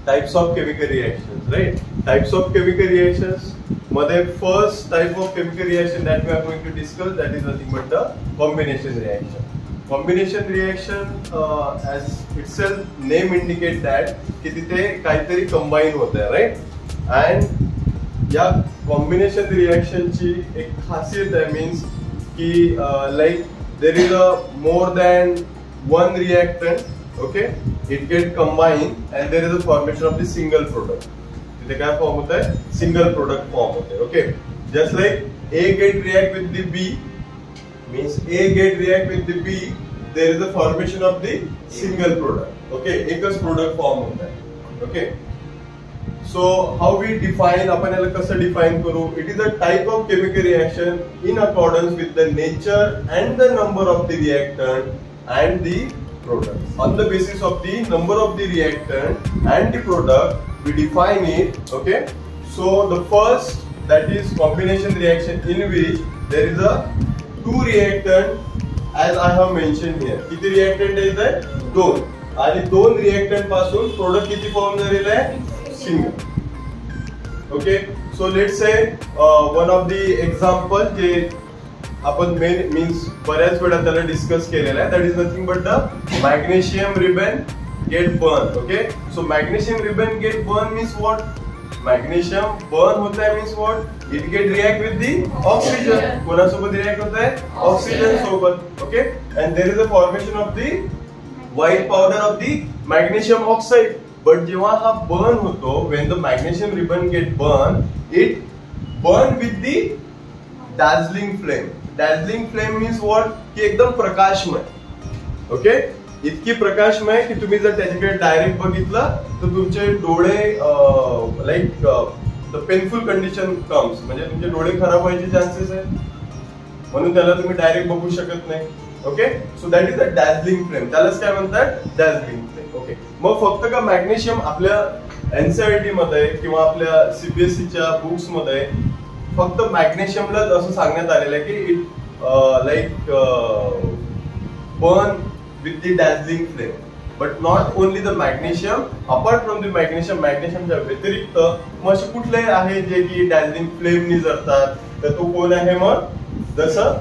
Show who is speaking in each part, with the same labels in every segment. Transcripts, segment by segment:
Speaker 1: Types of chemical reactions, right? Types of chemical reactions मध्ये first type of chemical reaction that we are going to discuss, that is nothing but the combination reaction. Combination reaction, as itself name indicate that की तिथे काहीतरी combine होत आहे, right? And या combination reaction ची एक खासियत आहे, मीन्स की like there is a more than one reactant, okay, it get combine and there is a formation of the single product. तिथे काय फॉर्म होत आहे? सिंगल प्रोडक्ट फॉर्म होते, okay. Just like A get react with the B, means A get react with the B, there is a formation of the single product, okay. एकच product form होत आहे, okay. So how we define, आपण याला कसं define करू? It is a type of chemical reaction in accordance with the nature and the number of the reactant and the product. On the basis of the number of the reactant and the product, we define it, okay? So the first, that is combination reaction, in which there is a two reactant, as I have mentioned here. किती reactant आहे? दोन. आणि दोन reactant पासून product किती form झालेला आहे? Single. Okay, so let's say one of the example जे आपण means बऱ्याच वेळा त्याला डिस्कस केलेला आहे, that is nothing but the magnesium ribbon get burned. Okay, so magnesium ribbon get burned means what? Magnesium burn होता है means what? It get react with the oxygen. कोणासोबत react होता है? Oxygen सोबत. Okay, and there is a formation of the white powder of the magnesium oxide. But जेव्हा हा burn होतो, when the magnesium ribbon get burned, it burn with the dazzling flame. Dazzling flame means what? की एकदम प्रकाशमय, okay. इतकी प्रकाशमय की तुम्ही जर त्याच्याकडे डायरेक्ट बघितलं तर तुमचे डोळे like the painful condition comes, म्हणजे तुमचे डोळे खराब व्हायचे चान्सेस आहेत, म्हणून त्याला तुम्ही डायरेक्ट बघू शकत नाही, okay. So that is a डॅझलिंग flame. त्यालाच काय म्हणतात? डॅझलिंग फ्लेम, ओके. मग फक्त का मॅग्नेशियम आपल्या एनसीईआरटी मध्ये किंवा आपल्या सीबीएसईच्या बुक्स मध्ये फक्त मॅग्नेशियमलाच असं सांगण्यात आलेलं आहे की it like burn with the dazzling flame, but not only the magnesium. Apart from the magnesium, मॅग्नेशियमच्या व्यतिरिक्त मग असे कुठले आहे जे की डॅझलिंग फ्लेमनी जळतात? तर तो कोण आहे? मग जसं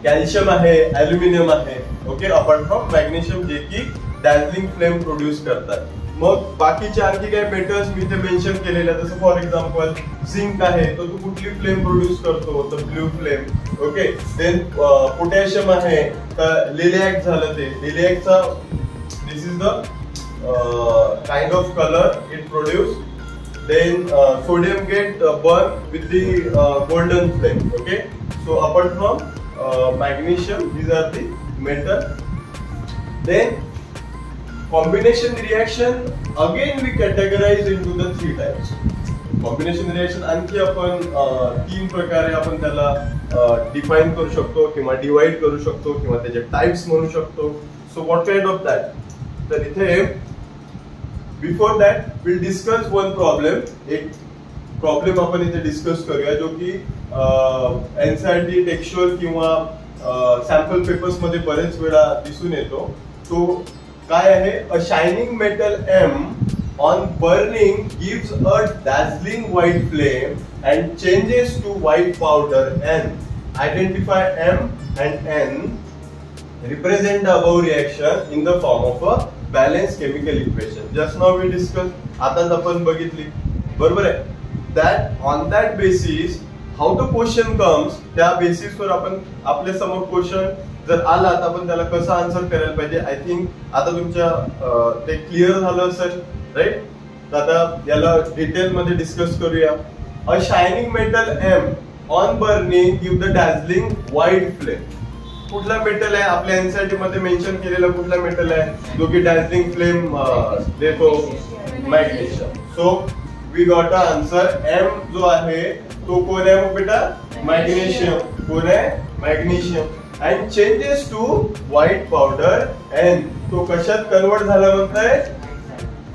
Speaker 1: कॅल्शियम आहे, ॲल्युमिनियम आहे, ओके. अपार्ट फ्रॉम मॅग्नेशियम जे की डॅझलिंग फ्लेम प्रोड्यूस करतात. मग बाकीचे आणखी काही मेटल्स मी इथे मेन्शन केलेले आहेत, जसं फॉर एक्झाम्पल झिंक आहे, तर तो कुठली फ्लेम प्रोड्यूस करतो? तर blue flame, okay. Then potassium आहे, तर लिलॅक झालं, ते लिलॅकचा this is the kind of colour it produce. Then sodium get burn with the golden flame, okay. So apart from magnesium, these are the metal. Then combination reaction, again we categorize into the three types. Combination reaction आणखी आपण तीन प्रकारे आपण त्याला define करू शकतो किंवा divide करू शकतो किंवा त्याचे टाइप्स म्हणू शकतो. So what kind of that? तर इथे before that will discuss one problem. एक प्रॉब्लेम आपण इथे डिस्कस करूया जो की एनसीईआरटी टेक्स्च्युअल किंवा सॅम्पल पेपर्स मध्ये बरेच वेळा दिसून येतो. तो काय आहे? A shining metal M on burning gives a dazzling white flame and changes to white powder N. Identify M and N represent the above reaction in the form of a balanced chemical equation. Just now we discussed, आताच आपण बघितली, बरोबर आहे. That on that basis how the question comes, त्या बेसिसवर आपण आपल्या समोर क्वेश्चन जर आला तर आपण त्याला कसं आन्सर करायला पाहिजे. आय थिंक आता तुमच्या ते क्लिअर झालं असेल, राईट? तर आता याला डिटेल मध्ये डिस्कस करूया. A shining metal M on burning give the dazzling white flame. कुठला मेटल आहे? आपल्या एनसीईआरटी मध्ये मेन्शन केलेला कुठला मेटल आहे जो की डॅझलिंग फ्लेम देतो? Magnesium. So we got a answer. M जो आहे तो कोण आहे मग बेटा? मॅग्नेशियम. कोण आहे? Magnesium. And changes to white powder N. तो कशात कन्वर्ट झाला म्हणताय?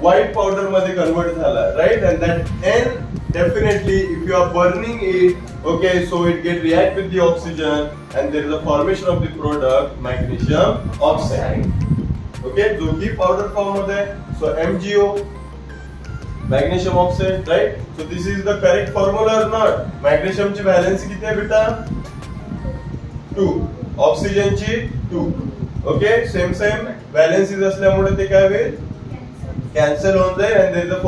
Speaker 1: व्हाईट पावडर मध्ये कन्वर्ट झाला, right? And that N definitely if you are burning it, okay, so it get react with the oxygen and there is a formation of the product magnesium oxide, okay, जो की powder form मध्ये. so MgO Magnesium oxide, right? So this is the correct formula or not? Magnesium ची valency किती आहे बेटा? 2. Oxygen ची 2. Okay, same व्हॅलेन्सीज असल्यामुळे ते काय होईल? कॅन्सल होऊन जाईल and there is a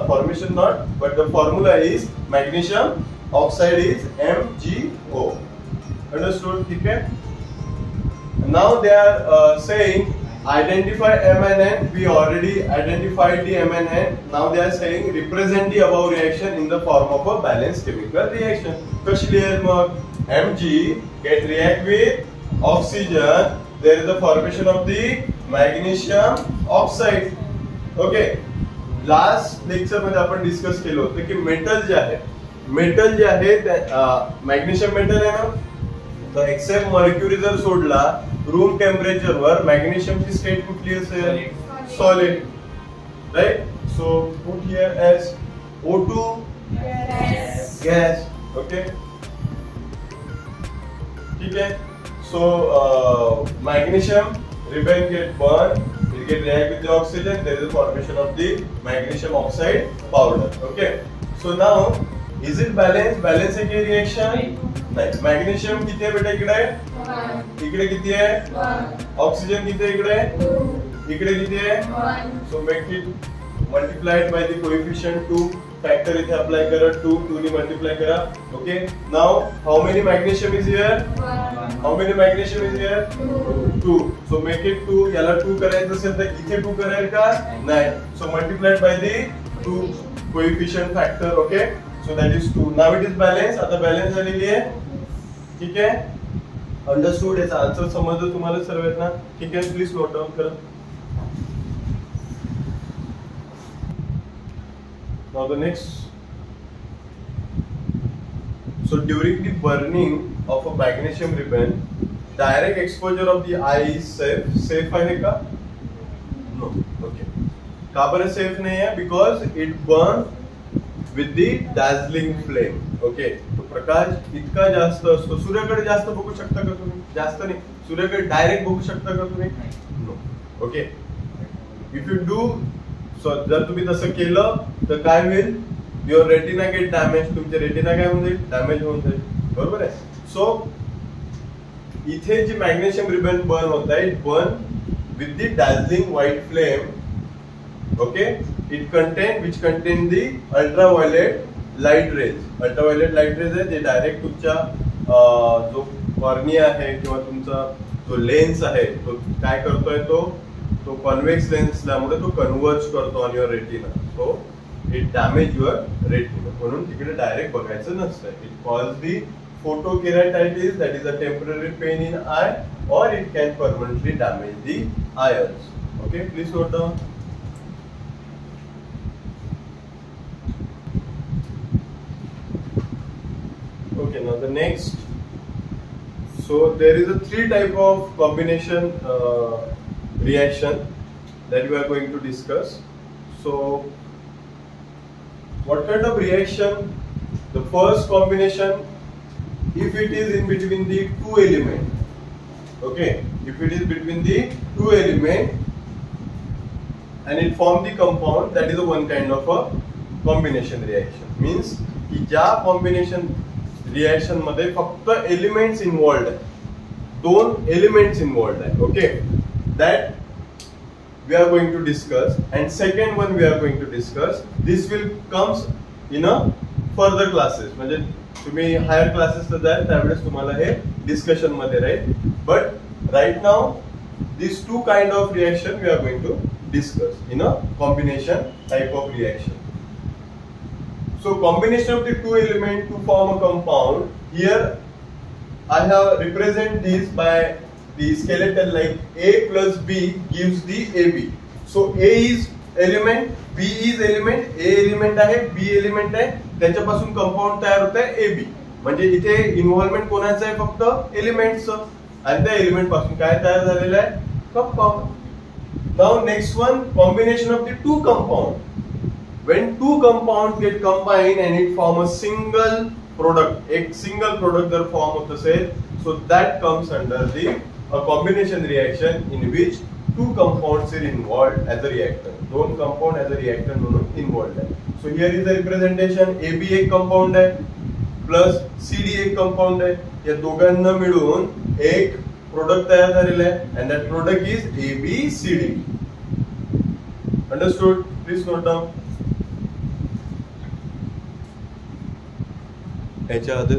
Speaker 1: formation not, but the formula is magnesium oxide is MgO. Understood? ठीक है? Now they are saying identify M and N. We already identified the M and N. Now they are saying represent the above reaction in the form of a balanced chemical reaction. कशी लिहेल मग? Mg get react with oxygen. There is a formation of the magnesium oxide. Okay. Last lecture मध्ये आपण discuss केलं होतं की metal जे आहे magnesium metal आहे ना, तर एक्सेप्ट मर्क्युरी जर सोडला रूम टेम्परेचर वर मॅग्नेशियमची स्टेट कुठली असेल? Solid, right? So put here as O2 gas. Okay, ठीक आहे. So magnesium ribbon get burn, it get react with the oxygen, there is a formation of the magnesium oxide powder. Okay, so now is it balanced? Balance है क्या reaction? नहीं. Magnesium किती आहे बेटा इकडे? 1. इकडे किती आहे? 1. Oxygen किती आहे इकडे? 2. इकडे किती आहे? 1. So make it multiplied by the coefficient 2. Factor इथे apply करा 2 ने multiply करा. Okay, now how many magnesium is here? 1. How many magnesium is here? 2. So make it 2. याला 2 करायचं असेल तर इथे 2 करायला का? नाही. So multiplied by the 2 coefficient factor. Okay, so that is 2. Now it is balanced. आता balance झालेली आहे. ठीक आहे? Understood? याचा आन्सर समजलं तुम्हाला सर्वांना? ठीक आहे, प्लीज नोट डाउन करा. Now the next, so during the burning of a magnesium ribbon, direct exposure of the eye is safe. Safe आहे का? No. Okay. का बरं safe नाही आहे? Because it burns with the dazzling flame. Okay. तो प्रकाश इतका जास्त असतो. सूर्याकडे जास्त बघू शकता का तुम्ही? जास्त नाही. सूर्याकडे डायरेक्ट बघू शकता का तुम्ही? No. Okay. If you do, so जर तुम्ही तसं केलं तर काय होईल? Your retina get damage. तुमचे रेटिना काय होऊन जाईल? डॅमेज होऊन जाईल. बरोबर आहे? सो इथे जी मॅग्नेशियम रिबन बर्न होत आहे, it burn with the Darjeeling white flame. Okay, it contain the ultraviolet light rays. Ultraviolet light rays आहे जे डायरेक्ट तुमच्या जो कॉर्निया आहे किंवा तुमचा जो लेन्स आहे तो काय करतोय? तो कॉन्व्हेक्स लेन्स असल्यामुळे तो कन्वर्ज करतो on your retina. So it damage your retina. म्हणून तिकडे डायरेक्ट बघायचं नसतं. It cause the photokeratitis, that is a temporary pain in eye, or it can permanently damage the eyes. Okay, please note down. Okay, now the next. So there is a 3 type of combination reaction that we are going to discuss. So what kind of reaction? The first combination, if it is in between the 2 element. Okay, if it is between the 2 element and it form the compound, that is a one kind of a combination reaction. Means की ज्या combination reaction मध्ये फक्त elements involved आहे, 2 elements involved आहे. Okay, that we are going to discuss, and second one we are going to discuss. This will comes in a further classes. म्हणजे तुम्ही higher क्लासेसला जाल त्यावेळेस तुम्हाला हे डिस्कशन मध्ये राहील. बट राईट नाव these 2 kind of reaction we are going to discuss in a combination type of reaction. So combination of the 2 element to form a compound. Here I have represent this by the skeleton like A plus B gives the AB. So A is element, B is element, A element आहे, B element आहे, त्याच्यापासून compound तयार होत आहे AB. म्हणजे इथे involvement कोणाचं आहे? फक्त एलिमेंटचं. आणि त्या एलिमेंट पासून काय तयार झालेलं आहे? Compound. Now next one, combination of the 2 compound. When 2 compounds get combined and it form a single product, एक single product जर फॉर्म होत असेल, so that comes under the a combination reaction in which two compounds are involved as a reactant. दोन compound as a reactant म्हणून involved आहे. So here is the representation. AB एक compound आहे plus CD एक compound आहे. या दोघांना मिळून एक product तयार झालेला आहे and that product is ABCD. Understood? Please note down. ह्याच्या आधी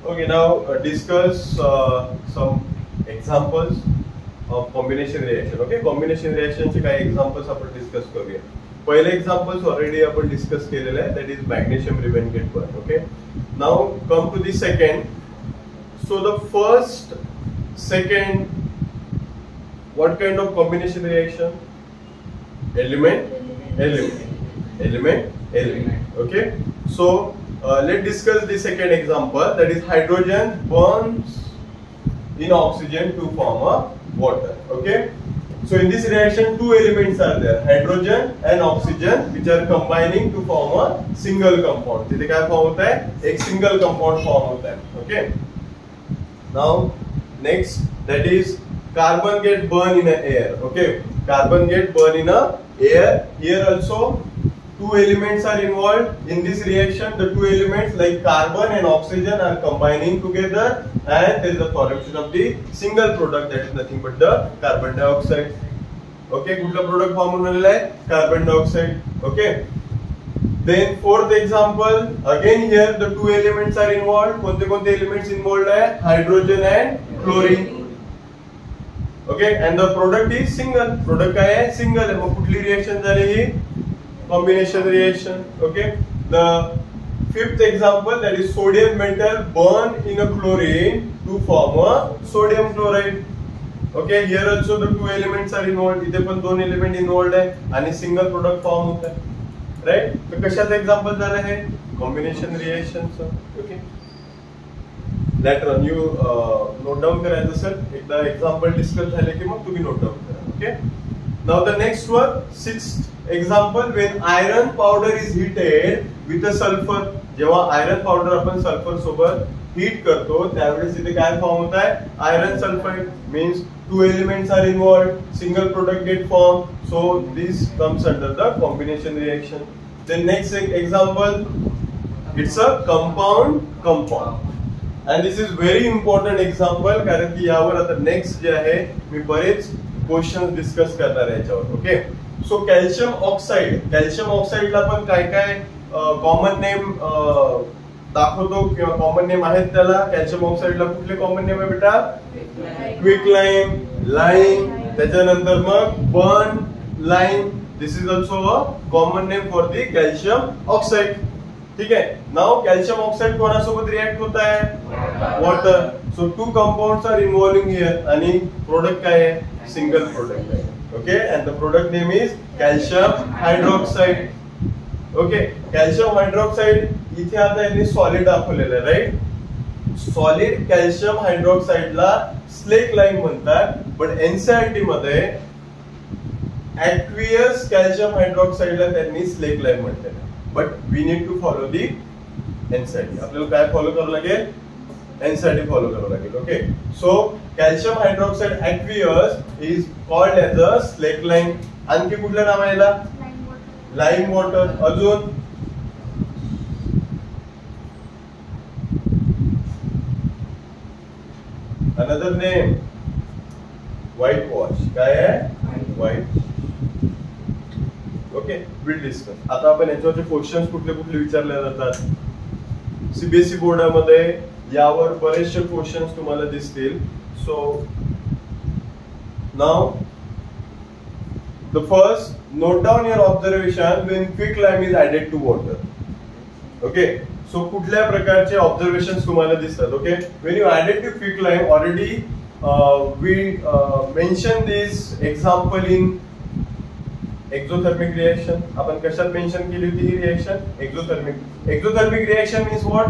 Speaker 1: Okay, now discuss some examples of combination reaction. Okay, combination reaction चे काही examples आपण discuss करूया. पहिले examples already आपण discuss केलेले आहे, that is magnesium ribbon get burned. Okay, now come to the second. So the first, second, what kind of combination reaction? Element, element. Okay, so let's discuss the second example, that is hydrogen burns in oxygen to form a water. Okay, so in this reaction two elements are there, hydrogen and oxygen, which are combining to form a single compound. तिथे काय form होता है? एक single compound form होता है. Okay, now next, that is carbon get burned in a air. Okay, carbon get burned in a air. Here also two elements are involved in this reaction. The two elements like carbon and oxygen are combining together and there is the formation of the single product, that is nothing but the carbon dioxide. Okay, कुठला product form होणार आहे? Carbon dioxide. Okay, then fourth example, again here the two elements are involved. कोणते कोणते elements involved आहे? Hydrogen and chlorine. Okay, and the product is single. Product काय आहे? Single आहे. मग कुठली reaction झाली ही? Combination reaction. Okay, the fifth example, that is sodium metal burned in a chlorine to form a sodium chloride. Okay, here also the two elements are involved. इथे पण दोन element involved आहे आणि single product form होता है. Right? तो कशाचं example झालं आहे? Combination reaction. Okay, later on you note down करायचं सर. एकदा example discuss झाले की मग तुम्ही note down करा. Okay, now the next one, sixth example, when iron powder is heated with a sulfur. जेव्हा iron powder आपण sulfur सोबत heat करतो त्यावेळेस इथे काय फॉर्म होता है? Iron sulfide. Means two elements are involved, single product get formed, so this comes under the combination reaction. Then next example, it's a compound and this is very important example कारण की यावर आता next जे आहे मी बरेच question discuss करणार आहे याच्यावर. Okay, so calcium ऑक्साईडला पण काय काय कॉमन नेम दाखवतो किंवा कॉमन नेम आहेत त्याला. कॅल्शियम ऑक्साईडला कुठले कॉमन नेम आहे बेटा? क्विक लाईम, त्याच्यानंतर मग burn lime. This is also a common name for the calcium oxide. ठीक आहे, नाउ कॅल्शियम ऑक्साईड कोणासोबत रिएक्ट होत आहे? Water. So two compounds are involving here आणि प्रोडक्ट काय आहे? सिंगल प्रोडक्ट आहे. Okay, and the product name is calcium hydroxide. Okay, calcium hydroxide इथे आता यांनी सॉलिड दाखवलेलं आहे, राईट? सॉलिड कॅल्शियम हायड्रॉक्साईडला स्लेक लाईम म्हणतात, बट एनसीईआरटी मध्ये ऍक्वियस कॅल्शियम हायड्रॉक्साईडला त्यांनी स्लेक लाईम म्हटलेलं आहे. But we need to follow the NCERT. आपल्याला काय फॉलो करावं लागेल? एनसीईआरटी फॉलो करावं लागेल. Okay, so calcium hydroxide aqueous is called as a slake lime. आणखी कुठलं नाव आहे याला? Lime water. अजून अनदर नेम व्हाईट वॉश. काय आहे? व्हाईट. Okay, will discuss. आता आपण याच्यावरचे क्वेश्चन्स कुठले कुठले विचारले जातात सीबीएसई बोर्डामध्ये यावर बरेचसे क्वेश्चन्स तुम्हाला दिसतील. So now the first, note down your observation when quick lime is added to water. Okay, so कुठल्या प्रकारचे ऑब्झर्वेशन्स तुम्हाला दिसतात? Okay, when you added to quick lime, already we mentioned this example in exothermic reaction. आपण कशात mention केली होती ही reaction? exothermic reaction means what?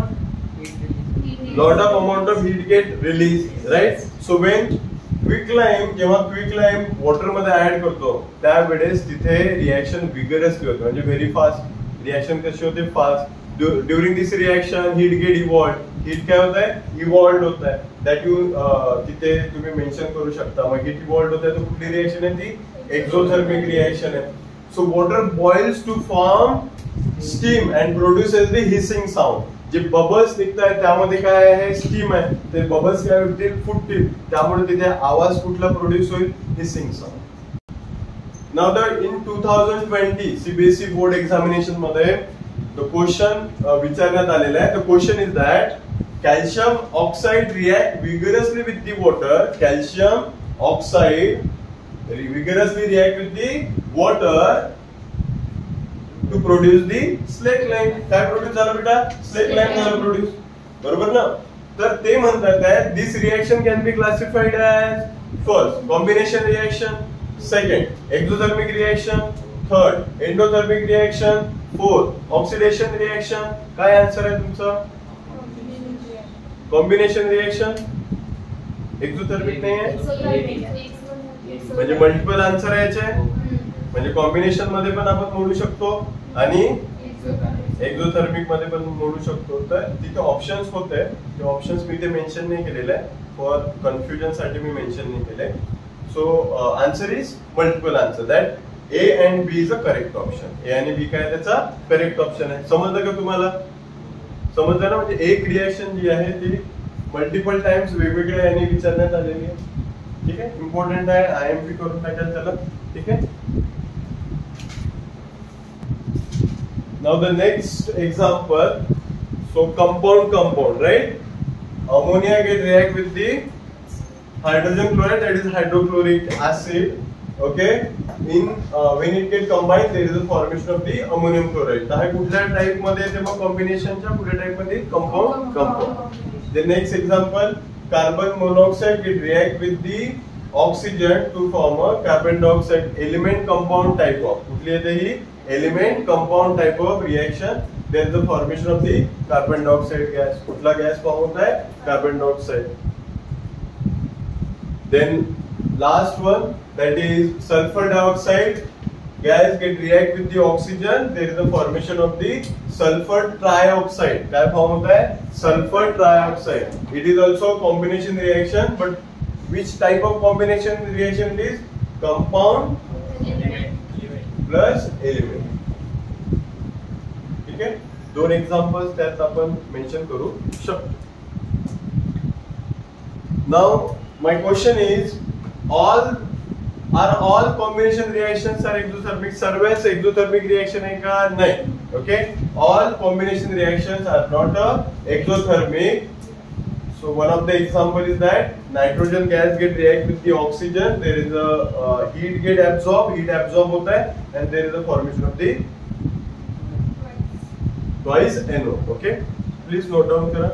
Speaker 1: lot of amount of heat get released, right? So when quick lime, जेव्हा quick lime water मध्ये add करतो त्यावेळेस तिथे reaction vigorously होते, म्हणजे व्हेरी फास्ट रिएक्शन. कशी होते? Fast. During this reaction heat get evolve. Heat काय होत आहे, इवॉल्व होत आहे. दॅट यू तिथे तुम्ही मेन्शन करू शकता. मग हीट इवॉल्व होत आहे तर कुठली रिएक्शन आहे ती एक्झोथर्मिक रिएक्शन आहे. So water boils to form steam and produces the hissing sound. जे बबल्स निघतात त्यामध्ये काय आहे, स्टीम आहे. ते बबल्स काय होतील, फुटतील. त्यामुळे तिथे आवाज कुठला प्रोड्यूस होईल, hissing sound. Now the in 2020 CBSE board examination मध्ये द क्वेश्चन विचारण्यात आलेला आहे. The question is that calcium oxide react vigorously with the water. Calcium oxide vigorously react with the water to produce the slackline. काय produce झालं बेटा, slackline झालं produce, बरोबर ना. तर ते म्हणतात काय, this reaction can be classified as first combination reaction, second exothermic reaction, third endothermic reaction, fourth oxidation reaction. काय आन्सर आहे तुमचं, कॉम्बिनेशन रिएक्शन. एक्झोथर्मिक नाही आहे म्हणजे मल्टिपल आन्सर आहे याचे. म्हणजे कॉम्बिनेशन मध्ये पण आपण मोडू शकतो आणि एक्झोथर्मिक मध्ये पण मोडू शकतो. तर तिथे ऑप्शन्स होते, ते ऑप्शन्स मी ते मेन्शन नाही केलेले आहे, फॉर कन्फ्युजन साठी मी मेन्शन नाही केले. So answer is multiple answer. That A and B is a correct option. A आणि बी काय त्याचा करेक्ट ऑप्शन आहे. समजलं का तुम्हाला, समजलं ना. म्हणजे एक रिएक्शन जी आहे ती मल्टिपल टाइम्स वेगवेगळ्या याने विचारण्यात आलेली आहे. ठीक आहे, इम्पॉर्टंट आहे, आयएमपी करून टाकाल त्याला. ठीक आहे. Now the next example. So compound right. Ammonia get react with the hydrogen chloride, that is hydrochloric acid. Okay. In when it get combined there is a formation of the ammonium chloride. तर हे कुठल्या type मध्ये येते मग, कॉम्बिनेशनच्या कुठल्या type मध्ये, compound. The next example, carbon monoxide will react with the oxygen to form a carbon dioxide element compound type of. कुठली येते ही, element compound type of reaction. There is the formation of the carbon dioxide gas. कुठला gas form होत आहे, carbon dioxide. Then last one, that is sulfur dioxide. Gas get react with the oxygen. There is the formation of the sulfur trioxide. काय form होता है, sulfur trioxide. It is also a combination reaction, but which type of combination reaction it is? Compound plus element. ठीक है, दोन examples त्यात आपण mention करू शकतो. Now my question is, are all combination reactions are exothermic? सर्वच exothermic reaction आहे का, नाही. Okay, all combination reactions are not exothermic. So one of the example is that nitrogen gas get react with the oxygen. There is a heat get absorb, heat absorb होता है, and there is a formation of the twice NO. Okay, please note down करा.